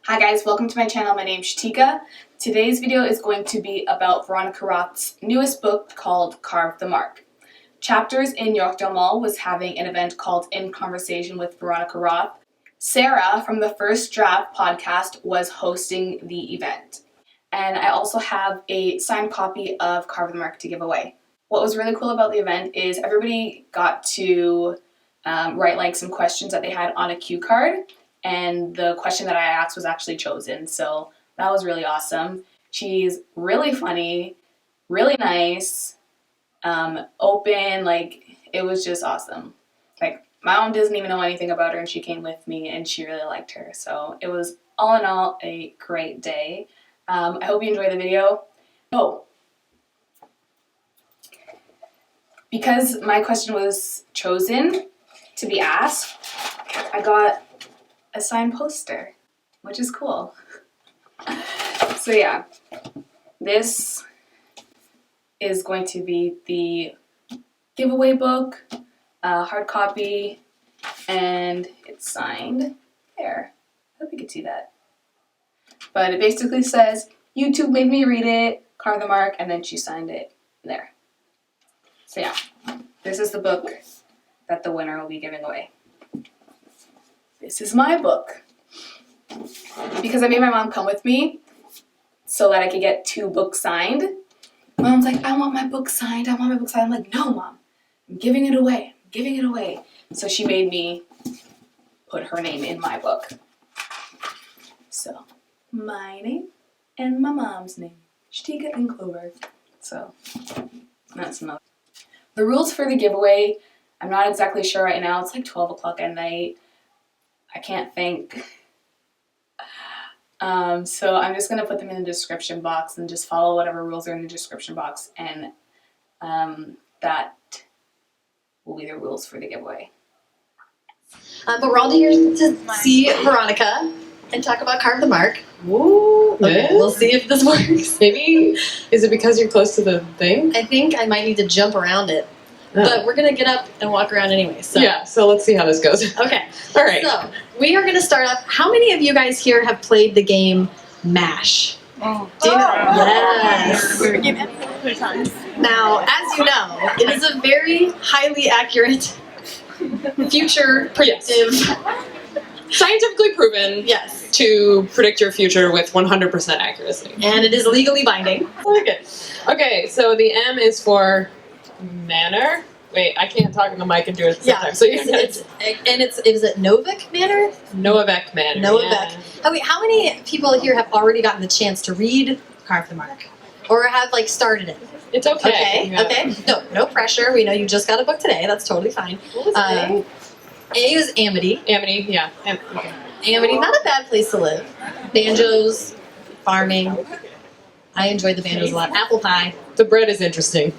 Hi guys, welcome to my channel. My name's Shatika. Today's video is going to be about Veronica Roth's newest book called Carve the Mark. Chapters in Yorkdale Mall was having an event called In Conversation with Veronica Roth. Sarah from the First Draft podcast was hosting the event. And I also have a signed copy of Carve the Mark to give away. What was really cool about the event is everybody got to write like some questions that they had on a cue card. And the question that I asked was actually chosen, so that was really awesome. She's really funny, really nice, open, like, it was just awesome. Like, my mom doesn't even know anything about her, and she came with me, and she really liked her, so it was, all in all, a great day. I hope you enjoy the video. Oh, because my question was chosen to be asked, I got a signed poster, which is cool. So yeah, this is going to be the giveaway book, hard copy, and it's signed there. I hope you can see that. But it basically says, YouTube made me read it, Carve the Mark, and then she signed it there. So yeah, this is the book that the winner will be giving away. This is my book. Because I made my mom come with me so that I could get 2 books signed. My mom's like, I want my book signed, I want my book signed. I'm like, no, Mom, I'm giving it away, I'm giving it away. So she made me put her name in my book. So, my name and my mom's name, Shatika and Clover. So, that's enough. The rules for the giveaway, I'm not exactly sure right now. It's like 12 o'clock at night. I can't think. So I'm just going to put them in the description box and just follow whatever rules are in the description box, and that will be the rules for the giveaway. But we're all here to see Veronica and talk about Carve the Mark. Woo! Okay, we'll see if this works. Maybe, is it because you're close to the thing? I think I might need to jump around it. Oh. But we're going to get up and walk around anyway. So. Yeah, so let's see how this goes. Okay. All right. So, we are going to start off. How many of you guys here have played the game MASH? Oh. Do you know? Yes. We gave it 3 times. Now, as you know, it is a very highly accurate, future predictive. Scientifically proven Yes. to predict your future with 100% accuracy. And it is legally binding. I like it. Okay, so the M is for manner. Wait, I can't talk in the mic and do it at the same time. So you is it Novik Manor? Novak manner. Novik. Yeah. How many people here have already gotten the chance to read Carve the Mark? Or have like started it? It's okay. Okay, okay. No pressure. We know you just got a book today. That's totally fine. What was the name? A was Amity. Amity, yeah. Okay. Amity, not a bad place to live. Banjos, farming. I enjoyed the banjos a lot. Apple pie. The bread is interesting.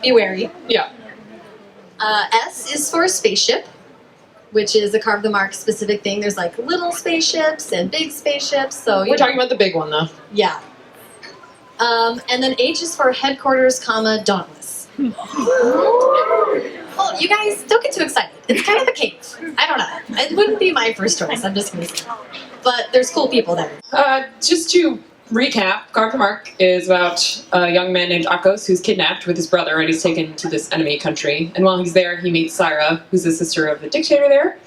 Be wary. Yeah. S is for spaceship, which is a Carve the Mark specific thing. There's like little spaceships and big spaceships. So We're talking about the big one, though. Yeah. And then H is for headquarters, Dauntless. Well, you guys don't get too excited. It's kind of a cave. I don't know. It wouldn't be my first choice. I'm just going to say. But there's cool people there. Just to recap, Carve the Mark is about a young man named Akos who's kidnapped with his brother, and he's taken to this enemy country. And while he's there, he meets Syra, who's the sister of the dictator there.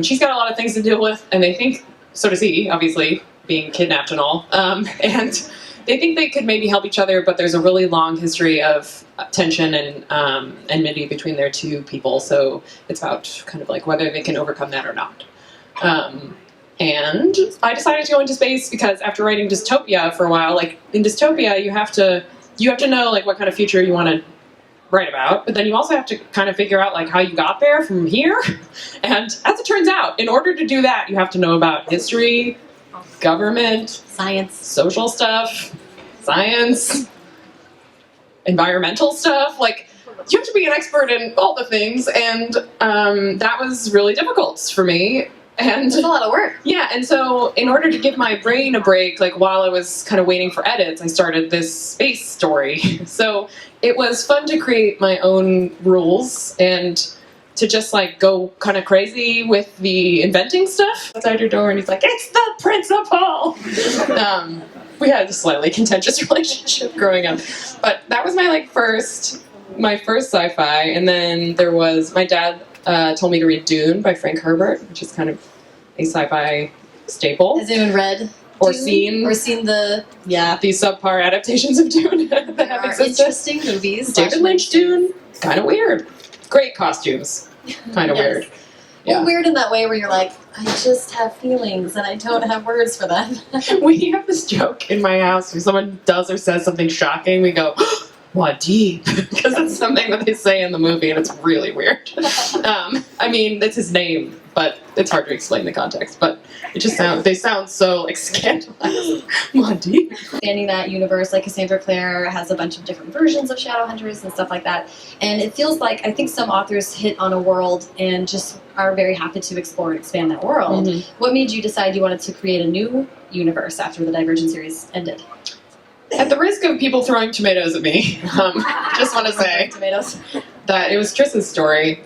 She's got a lot of things to deal with, and they think, so does he, obviously, being kidnapped and all. And they think they could maybe help each other, but there's a really long history of tension and enmity between their 2 people, so it's about kind of like whether they can overcome that or not. And I decided to go into space because after writing dystopia for a while, like in dystopia, you have to know like what kind of future you want to write about, but then you also have to kind of figure out like how you got there from here. And as it turns out, in order to do that, you have to know about history, government, Science. social stuff, science, environmental stuff. Like, you have to be an expert in all the things, and that was really difficult for me. And It's a lot of work. yeah, and so in order to give my brain a break, like while I was kind of waiting for edits, I started this space story. So it was fun to create my own rules, and to just like go kind of crazy with the inventing stuff outside your door, and he's like, "It's the principal." We had a slightly contentious relationship growing up, but that was my like first sci-fi. And then there was my dad told me to read Dune by Frank Herbert, which is kind of a sci-fi staple. Has anyone read or Dune? seen the these subpar adaptations of Dune that have existed? Interesting movies. David Lynch Dune, kind of weird. Great costumes, kind of weird. Yeah. Well, weird in that way where you're like, I just have feelings and I don't have words for them. We have this joke in my house when someone does or says something shocking, we go, "What deep?" Because it's something that they say in the movie and it's really weird. I mean, it's his name, but it's hard to explain the context. But it just they sound so like scandalized. What deep? Expanding that universe, like Cassandra Clare has a bunch of different versions of Shadowhunters and stuff like that. And it feels like, I think some authors hit on a world and just are very happy to explore and expand that world. Mm-hmm. What made you decide you wanted to create a new universe after the Divergent series ended? At the risk of people throwing tomatoes at me, just want to say that it was Triss's story.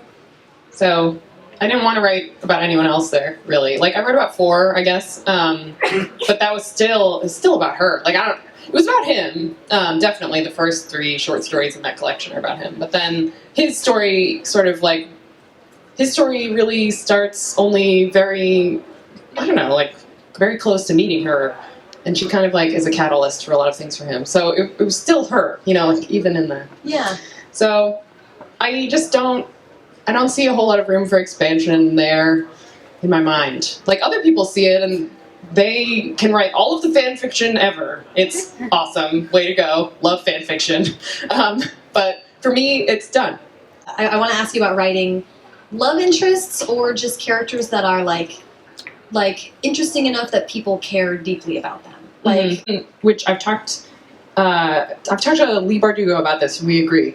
So I didn't want to write about anyone else there, really. Like, I wrote about 4, I guess, but that was still about her. Like, it was about him. Definitely the first 3 short stories in that collection are about him. But then his story his story really starts only very close to meeting her. And she kind of like is a catalyst for a lot of things for him. So it was still her, like even in the... Yeah. So I don't see a whole lot of room for expansion there in my mind. Like, other people see it and they can write all of the fan fiction ever. It's awesome. Way to go. Love fan fiction. But for me, it's done. I want to ask you about writing love interests or just characters that are like interesting enough that people care deeply about them. Like, which I've talked to Lee Bardugo about this, and we agree.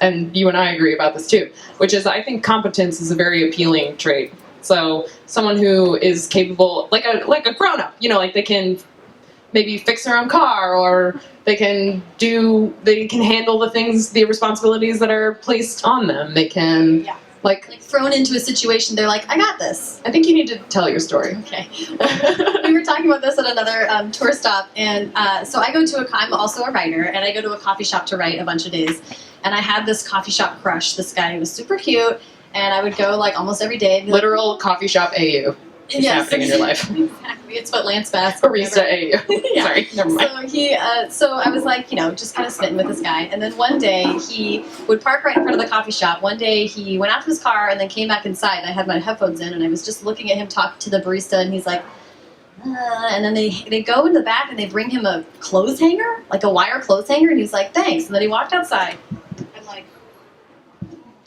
And you and I agree about this too, which is I think competence is a very appealing trait. So someone who is capable, like a grown up, like they can maybe fix their own car, or they can handle the responsibilities that are placed on them. They can like thrown into a situation, they're like, I got this. I think you need to tell your story. Okay. We were talking about this at another tour stop, and so I'm also a writer, and I go to a coffee shop to write a bunch of days, and I had this coffee shop crush. This guy was super cute, and I would go like almost every day. Literal coffee shop AU. Is happening in your life. Exactly. It's what Lance Bass. Barista AU. Yeah. Sorry, never mind. So I was like, just kind of smitten with this guy. And then one day he would park right in front of the coffee shop. One day he went out to his car and then came back inside. And I had my headphones in and I was just looking at him talk to the barista, and he's like, and then they go in the back and they bring him a clothes hanger, like a wire clothes hanger, and he's like, thanks. And then he walked outside and like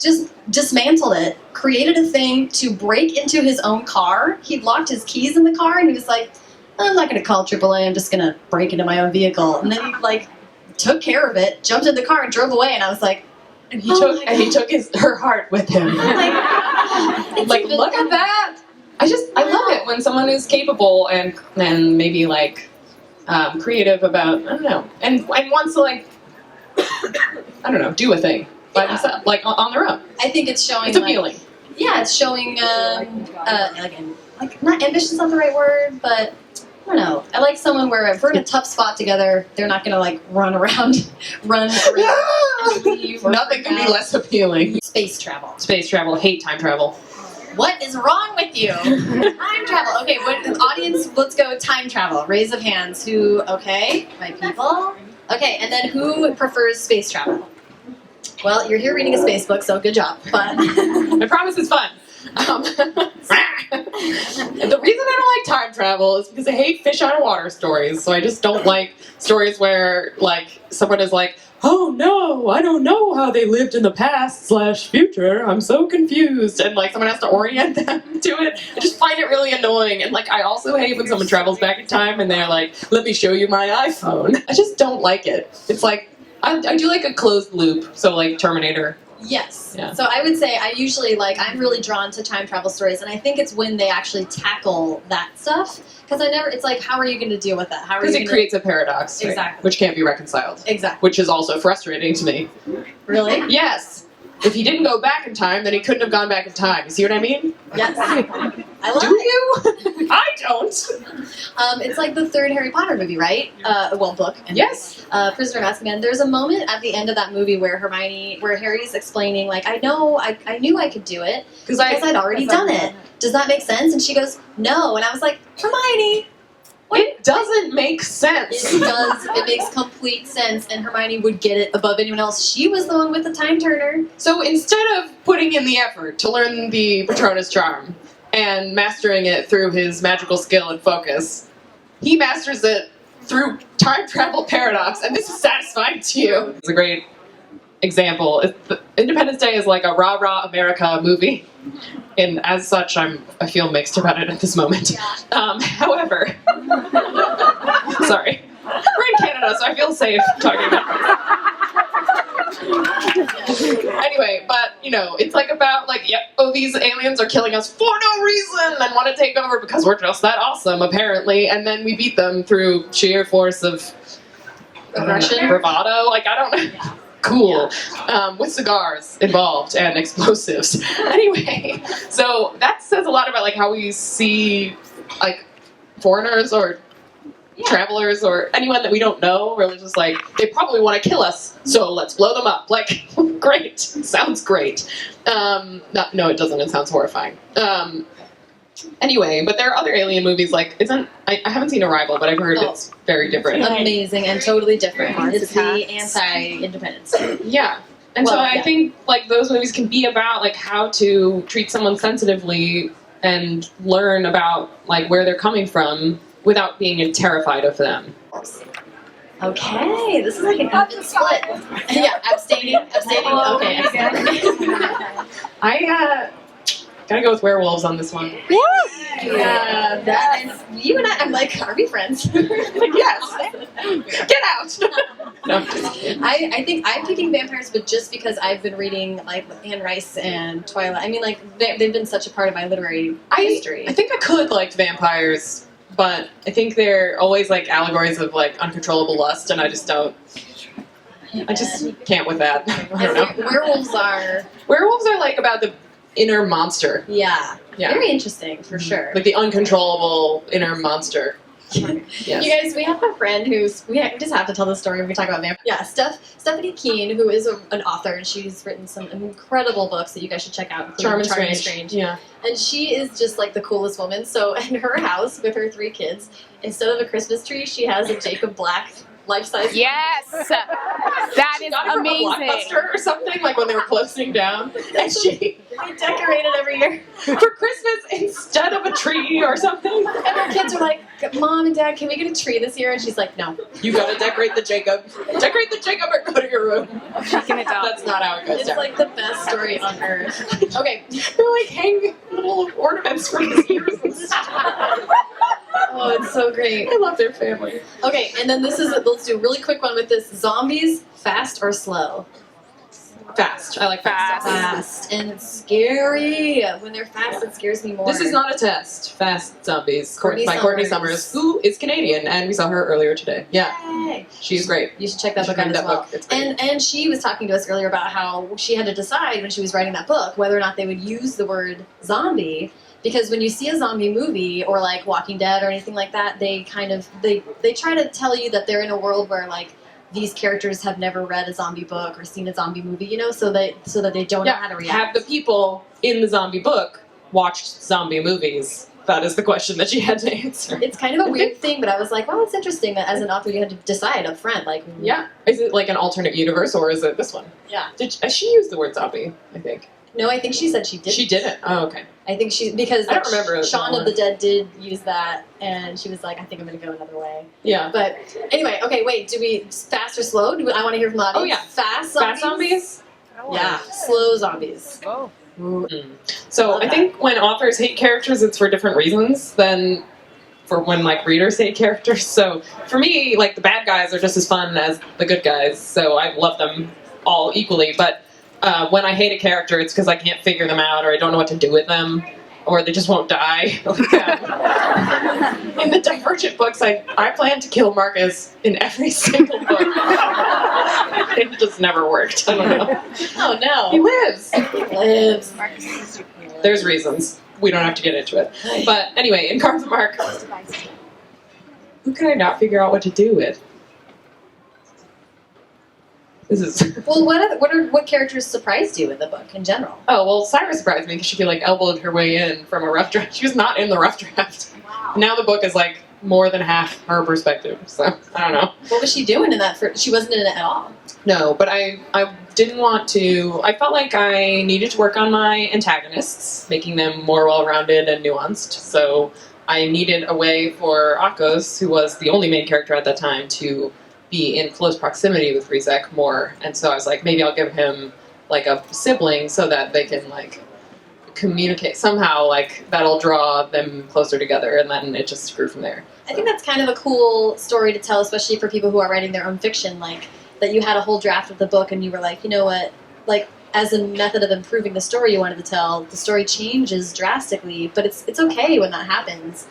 just dismantled it, created a thing to break into his own car. He locked his keys in the car and he was like, I'm not going to call AAA, I'm just going to break into my own vehicle. And then he like took care of it, jumped in the car and drove away, and I was like, and he took her heart with him. Like look at that. I love it when someone is capable and maybe like creative about, I don't know, and wants to like do a thing by themselves, like on their own. I think it's showing. It's appealing. It's showing. Like not ambitious is not the right word, but I don't know. I like someone where if we're in a tough spot together, they're not gonna like run around and leave. Nothing can be less appealing. Space travel. Hate time travel. What is wrong with you? Time travel. Okay, audience, let's go time travel. Raise of hands. Who? Okay, my people. Okay, and then who prefers space travel? Well, you're here reading a space book, so good job. But I promise it's fun. The reason I don't like time travel is because I hate fish out of water stories. So I just don't like stories where like someone is like, oh no, I don't know how they lived in the past / future. I'm so confused. And like someone has to orient them to it. I just find it really annoying. And like I also hate when someone travels back in time and they're like, let me show you my iPhone. I just don't like it. It's like, I do like a closed loop. So like Terminator. Yes. Yeah. So I would say I usually I'm really drawn to time travel stories, and I think it's when they actually tackle that stuff. Because it's like, how are you going to deal with that? Because it creates a paradox, right? Exactly, which can't be reconciled. Exactly, which is also frustrating to me. Really? Yes. if he didn't go back in time, then he couldn't have gone back in time. You see what I mean? Yes. I love Do it. you? I don't. It's like the third Harry Potter movie, right? Book. Yes. Prisoner of Azkaban. There's a moment at the end of that movie where Harry's explaining, like, I knew I could do it because I'd already done it. Does that make sense? And she goes, no. And I was like, Hermione, what? It doesn't make sense. It does. It makes complete sense. And Hermione would get it above anyone else. She was the one with the time turner. So instead of putting in the effort to learn the Patronus charm and mastering it through his magical skill and focus, he masters it through time travel paradox, and this is satisfying to you. It's a great example. Independence Day is like a rah-rah America movie, and as such, I feel mixed about it at this moment. However, sorry, we're in Canada, so I feel safe talking about it. Anyway, but it's like about these aliens are killing us for no reason and want to take over because we're just that awesome, apparently, and then we beat them through sheer force of Aggression, bravado. I don't know. Cool. With cigars involved and explosives. Anyway, so that says a lot about how we see foreigners or travelers or anyone that we don't know. We're just they probably want to kill us, so let's blow them up. Great. Sounds great. No, it doesn't. It sounds horrifying. Anyway, but there are other alien movies I haven't seen Arrival, but I've heard it's very different. Amazing and totally different. It's the anti-independence. Yeah. And I think those movies can be about how to treat someone sensitively and learn about where they're coming from without being terrified of them. Okay, this is like an even split. Yeah, abstaining. Okay. I gotta go with werewolves on this one. Yeah, and you and I'm are we friends? Yes. Get out. No. I think I'm picking vampires, but just because I've been reading Anne Rice and Twilight. I mean, they've been such a part of my literary history. I think I could like vampires, but I think they're always allegories of uncontrollable lust, and I just don't. I just can't with that. I don't know. Werewolves are about the inner monster. Yeah. Very interesting, for sure. The uncontrollable inner monster. Yes. You guys, we have a friend we just have to tell the story when we talk about vampires. Yeah, Stephanie Keene, who is an author, and she's written some incredible books that you guys should check out, including Charm and Strange. Yeah. And she is just the coolest woman. So in her house with her 3 kids, instead of a Christmas tree, she has a Jacob Black life-size. Yes, that is amazing. From a Blockbuster or something when they were closing down, and she decorate it every year for Christmas instead of a tree or something. And her kids are like, Mom and Dad, can we get a tree this year? And she's like, no. You gotta decorate the Jacob. Decorate the Jacob or go to your room. That's not how it goes down. It's the best story on earth. Okay. They're hang little ornaments from his ears and stuff. Oh, it's so great. I love their family. Okay, and then let's do a really quick one with this. Zombies, fast or slow? Fast. I like fast. Fast. And it's scary. When they're fast, it scares me more. This is not a test. Fast Zombies. Courtney Courtney Summers, who is Canadian, and we saw her earlier today. Yeah. Yay. She's great. You should check that book out as well. And she was talking to us earlier about how she had to decide when she was writing that book whether or not they would use the word zombie. Because when you see a zombie movie or Walking Dead or anything like that, they they try to tell you that they're in a world where these characters have never read a zombie book or seen a zombie movie, so that they don't know how to react. Have the people in the zombie book watched zombie movies? That is the question that she had to answer. It's kind of a weird thing, but I was like, well, it's interesting that as an author you had to decide up front. Yeah. Is it an alternate universe or is it this one? Yeah. Did she use the word zombie, I think? No, I think she said she didn't. She didn't? Oh, okay. I think because I don't remember Shaun of the Dead did use that, and she was like, I think I'm going to go another way. Yeah. But anyway, okay, wait, do we fast or slow? I want to hear from the audience. Oh, yeah. Fast zombies? Fast zombies? Yeah, slow zombies. Oh. Mm-hmm. So I think when authors hate characters, it's for different reasons than for when readers hate characters. So for me, the bad guys are just as fun as the good guys, so I love them all equally, but when I hate a character, it's because I can't figure them out, or I don't know what to do with them, or they just won't die. In the Divergent Margit books, I plan to kill Marcus in every single book. It just never worked. I don't know. Oh no. He lives. He lives. There's reasons. We don't have to get into it. But anyway, in Carve, who can I not figure out what to do with? This is... Well, what characters surprised you in the book in general? Oh, well, Syra surprised me because she like elbowed her way in from a rough draft. She was not in the rough draft. Wow. Now the book is like more than half her perspective, so I don't know. What was she doing in that? She wasn't in it at all. No, but I didn't want to... I felt like I needed to work on my antagonists, making them more well-rounded and nuanced, so I needed a way for Akos, who was the only main character at that time, to be in close proximity with Rizek more, and so I was like, maybe I'll give him like a sibling so that they can like communicate somehow, like that'll draw them closer together, and then it just grew from there. I think that's kind of a cool story to tell, especially for people who are writing their own fiction, like that you had a whole draft of the book and you were like, you know what, like as a method of improving the story you wanted to tell, the story changes drastically, but it's okay when that happens.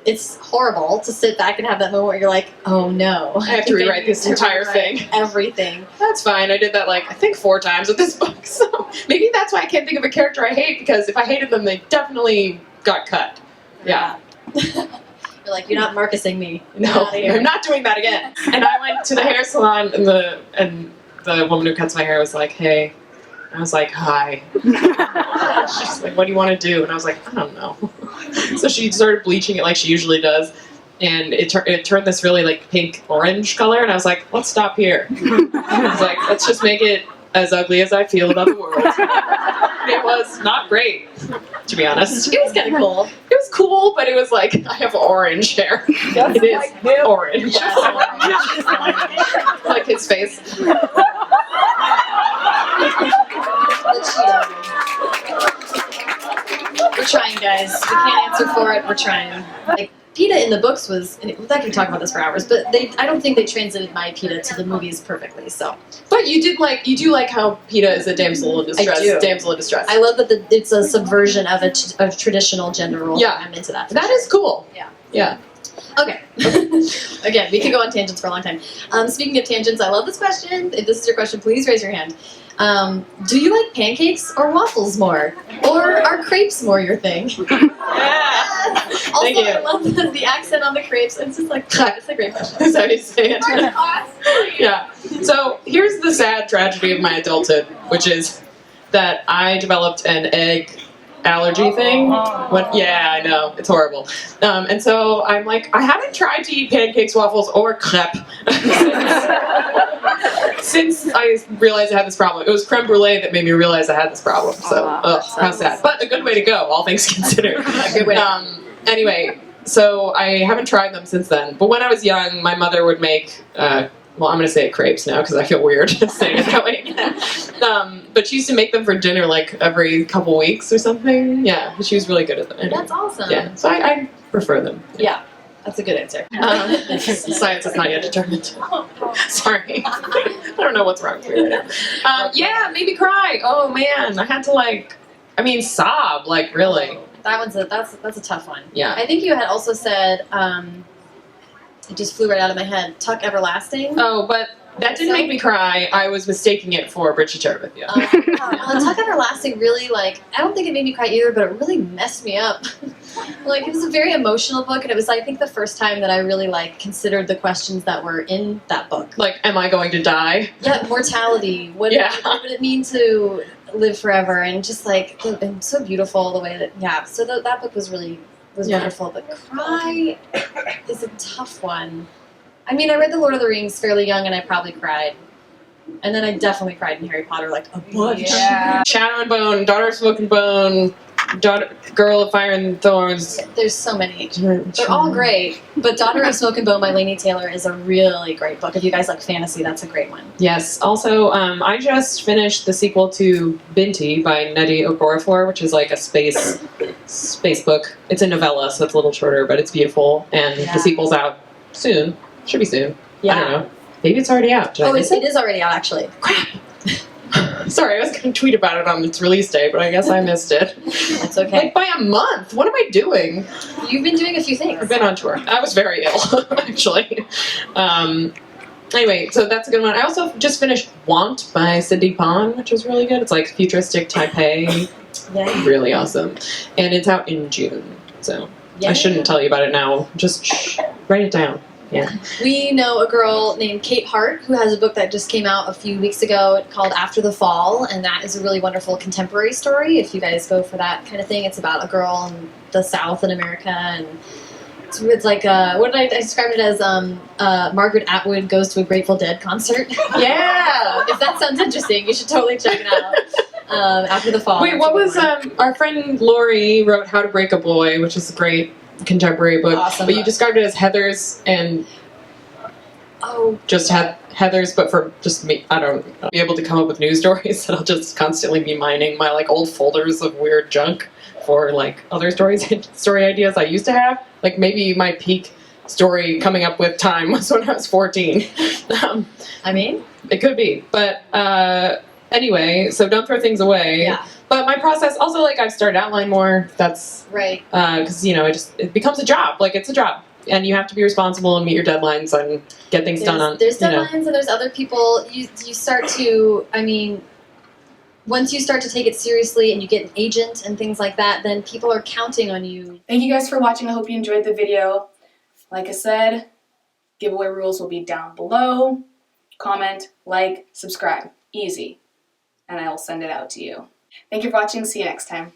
It's horrible to sit back and have that moment where you're like, oh no. I have to rewrite this entire thing. Everything. That's fine. I did that like, I think 4 times with this book, so maybe that's why I can't think of a character I hate, because if I hated them, they definitely got cut. Yeah. You're like, you're not Marcusing me. No, I'm not doing that again. And I went to the hair salon, and the woman who cuts my hair was like, hey. I was like, hi. She's like, what do you want to do? And I was like, I don't know. So she started bleaching it like she usually does. And it turned this really like pink-orange color. And I was like, let's stop here. I was like, let's just make it as ugly as I feel about the world. And it was not great, to be honest. It was kind of cool. It was cool, but it was like, I have orange hair. It is orange. Like his face. We're trying, guys. We can't answer for it. We're trying. Like, PETA in the books was, and I could talk about this for hours, but I don't think they translated my PETA to the movies perfectly, so. But you do like how PETA is a damsel in distress. I do. Damsel in distress. I love that it's a subversion of a traditional gender role. Yeah. I'm into that. That is cool. Yeah. Yeah. Okay. Again, we could go on tangents for a long time. Speaking of tangents, I love this question. If this is your question, please raise your hand. Do you like pancakes or waffles more? Or are crepes more your thing? Yeah. Also, Thank you. I love the accent on the crepes. It's just like, it's a great question. That's how you say it. Yeah. So here's the sad tragedy of my adulthood, which is that I developed an egg allergy thing. Yeah, I know. It's horrible. And so I'm like, I haven't tried to eat pancakes, waffles, or crepe since I realized I had this problem. It was creme brulee that made me realize I had this problem. So, how sad. But a good way to go, all things considered. Good way. Anyway, so I haven't tried them since then. But when I was young, my mother would make... well, I'm going to say it crepes now because I feel weird saying it that way again. But she used to make them for dinner like every couple weeks or something. Yeah, she was really good at them. Anyway. That's awesome. Yeah, so I prefer them. Yeah, that's a good answer. Science is not yet determined. Sorry. I don't know what's wrong with me right now. Yeah, maybe cry. Oh man, I had to sob, like really. That's a tough one. Yeah. I think you had also said, it just flew right out of my head, Tuck Everlasting. Oh, but that didn't make me cry. I was mistaking it for Bridget Terabithia. Well, Tuck Everlasting really, I don't think it made me cry either, but it really messed me up. It was a very emotional book, and it was, I think, the first time that I really, considered the questions that were in that book. Like, am I going to die? Yeah, mortality. What would it mean to live forever? And just, and so beautiful the way that, so that book was really... wonderful, but cry is a tough one. I mean, I read The Lord of the Rings fairly young, and I probably cried. And then I definitely cried in Harry Potter, a bunch. Yeah. Shadow and Bone, Daughter of Smoke and Bone, Girl of Fire and Thorns. There's so many. They're all great, but Daughter of Smoke and Bone by Laini Taylor is a really great book. If you guys like fantasy, that's a great one. Yes. Also, I just finished the sequel to Binti by Nnedi Okorafor, which is like a space book. It's a novella, so it's a little shorter, but it's beautiful. And the sequel's out soon. Should be soon. Yeah. I don't know. Maybe it's already out. It is already out, actually. Crap. Sorry, I was going to tweet about it on its release day, but I guess I missed it. That's okay. Like by a month. What am I doing? You've been doing a few things. I've been on tour. I was very ill, actually. Anyway, so that's a good one. I also just finished Want by Cindy Pon, which was really good. It's like futuristic Taipei. Yeah. Really awesome. And it's out in June. So Yeah. I shouldn't tell you about it now. Just write it down. Yeah. We know a girl named Kate Hart who has a book that just came out a few weeks ago called After the Fall, and that is a really wonderful contemporary story. If you guys go for that kind of thing, it's about a girl in the South in America, and it's like what did I describe it as? Margaret Atwood goes to a Grateful Dead concert. Yeah. If that sounds interesting, you should totally check it out. After the Fall. Wait, what was our friend Lori wrote How to Break a Boy, which is a great contemporary book. Awesome but you book. described it as Heather's and just had Heather's, but for just me, I don't be able to come up with news stories. I'll just constantly be mining my like old folders of weird junk for like other story ideas I used to have. Like maybe my peak story coming up with time was when I was 14. I mean, it could be, but anyway, so don't throw things away. Yeah. But my process also, like, I've started to outline more. That's right. Because it becomes a job. Like, it's a job, and you have to be responsible and meet your deadlines and get things done on. There's deadlines, and there's other people. You start to. I mean, once you start to take it seriously and you get an agent and things like that, then people are counting on you. Thank you guys for watching. I hope you enjoyed the video. Like I said, giveaway rules will be down below. Comment, like, subscribe. Easy. And I will send it out to you. Thank you for watching. See you next time.